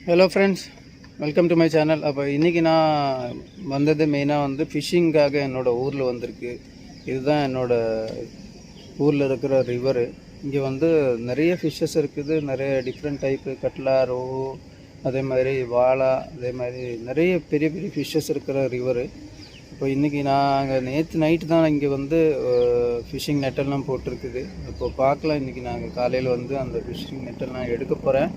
Hello friends, welcome to my channel. அப்போ இன்றைக்கி நான் வந்தது மெயினாக வந்து ஃபிஷ்ஷிங்காக என்னோடய ஊரில் வந்திருக்கு. இதுதான் என்னோடய ஊரில் இருக்கிற ரிவரு. இங்கே வந்து நிறைய ஃபிஷ்ஷஸ் இருக்குது. நிறைய டிஃப்ரெண்ட் டைப்பு கட்லா, ரோஹு, அதே மாதிரி வாலா, அதே மாதிரி நிறைய பெரிய பெரிய ஃபிஷ்ஷஸ் இருக்கிற ரிவரு. இப்போ இன்றைக்கி நாங்கள் நேற்று நைட்டு தான் இங்கே வந்து ஃபிஷ்ஷிங் நெட்டெல்லாம் போட்டிருக்குது. இப்போ பார்க்கலாம். இன்றைக்கி நாங்கள் காலையில் வந்து அந்த ஃபிஷ்ஷிங் நெட்டெல்லாம் எடுக்க போகிறேன்.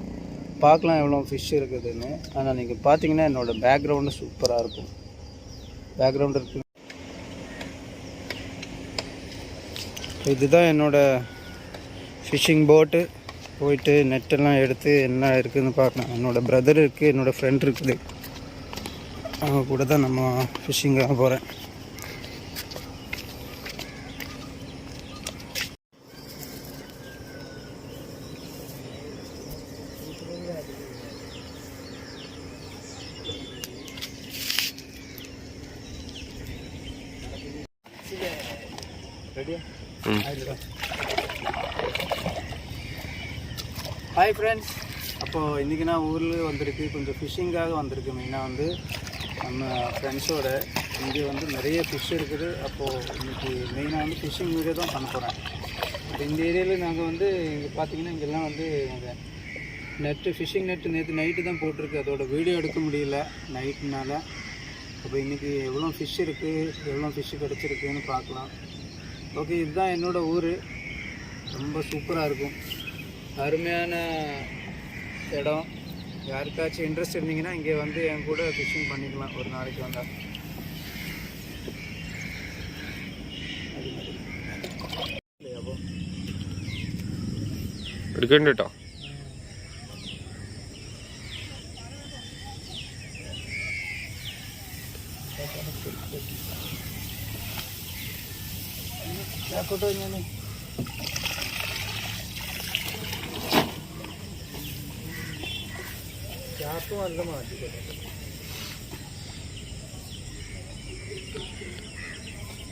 பார்க்கலாம் எவ்வளோ ஃபிஷ் இருக்குதுன்னு. ஆனால் நீங்கள் பார்த்தீங்கன்னா என்னோடய பேக்ரவுண்டு சூப்பராக இருக்கும். பேக்ரவுண்டு இருக்குது. இதுதான் என்னோடய ஃபிஷ்ஷிங் போட்டு. போயிட்டு நெட்டெல்லாம் எடுத்து என்ன இருக்குதுன்னு பார்க்கலாம். என்னோடய பிரதர் இருக்குது, என்னோடய ஃப்ரெண்ட் இருக்குது. அவங்க கூட தான் நம்ம ஃபிஷ்ஷிங்காக போகிறேன். ஹாய் ஃப்ரெண்ட்ஸ், அப்போது இன்றைக்கி நான் ஊரில் வந்திருக்கு. கொஞ்சம் ஃபிஷ்ஷிங்காக வந்திருக்கு. மெயினாக வந்து நம்ம ஃப்ரெண்ட்ஸோட இங்கே வந்து நிறைய ஃபிஷ் இருக்குது. அப்போது இன்றைக்கி மெயினாக வந்து ஃபிஷ்ஷிங் வீடியோ தான் பண்ண போகிறேன். இப்போ இந்த ஏரியாவில் நாங்கள் வந்து இங்கே பார்த்தீங்கன்னா இங்கெல்லாம் வந்து நாங்கள் ஃபிஷ்ஷிங் நெட்டு நேற்று நைட்டு தான் போட்டிருக்கு. அதோட வீடியோ எடுக்க முடியல நைட்டுனால. அப்போ இன்றைக்கி எவ்வளோ ஃபிஷ் இருக்குது, எவ்வளோ ஃபிஷ்ஷு கிடச்சிருக்குன்னு பார்க்கலாம். ஓகே, இதுதான் என்னோடய ஊர். ரொம்ப சூப்பராக இருக்கும். அருமையான இடம். யாருக்காச்சும் இன்ட்ரெஸ்ட் இருந்தீங்கன்னா இங்கே வந்து என் கூட ஃபிஷ்ஷிங் பண்ணிக்கலாம் ஒரு நாளைக்கு வந்தால். എടുക്കണ്ടോ? ആക്കോട്ടോ ഞാൻ ചാപ്പ് നല്ല മാറ്റിക്കോട്ടെ.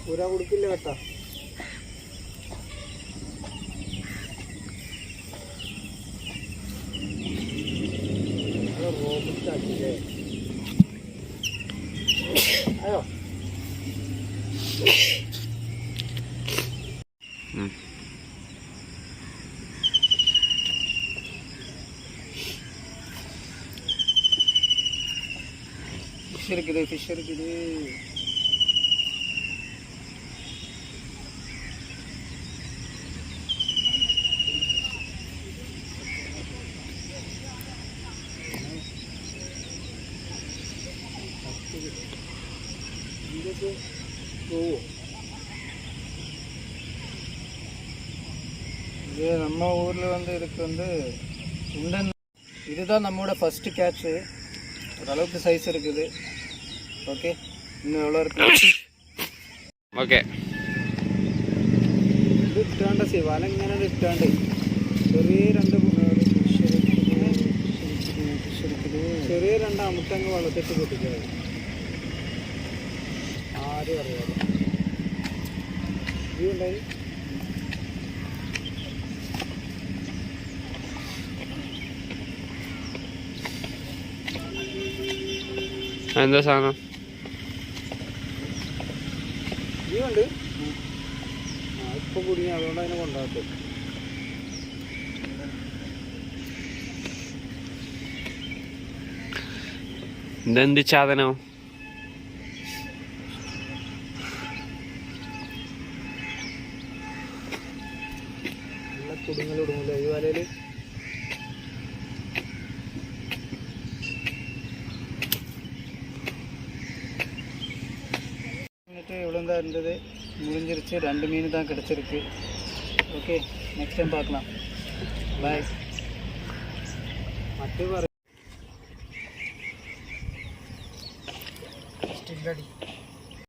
പൂരാ കൊടുക്കില്ല കേട്ടാ. റോബിറ്റാക്കില്ലേ? അയ്യോ ஃபிஷ் இருக்குது. இது நம்ம ஊரில் வந்து இதுக்கு வந்து உண்டன். இதுதான் நம்மளோட ஃபஸ்ட்டு கேட்சு. ஓரளவுக்கு சைஸ் இருக்குது. ஓகே, இன்னும் எவ்வளோ இருக்கு? ഓക്കെ, ഇത് ഇട്ടാണ്ട് വല ഇങ്ങനെ ഇട്ടാണ്ട് ചെറിയ രണ്ട് ചെറിയ രണ്ട് അമുട്ടങ്ങ് വെള്ളത്തിട്ട് പൊട്ടിക്കുക. ആരും അറിയാതെ ഇത് ഉണ്ടായി. എന്താ സാധനം? ഇതുണ്ട്. ഇപ്പം കുടുങ്ങി, അതുകൊണ്ട് അതിനെ കൊണ്ടാക്കും. ഇതെന്ത് സാധനം? നല്ല കുടുങ്ങലിടുമല്ലോ ഈ വലയിൽ. இவ்வளோதான் இருந்தது. முடிஞ்சிருச்சு. 2 மீன் தான் கிடச்சிருக்கு. ஓகே, நெக்ஸ்ட் டைம் பார்க்கலாம். பாய். மட்டு பாரு.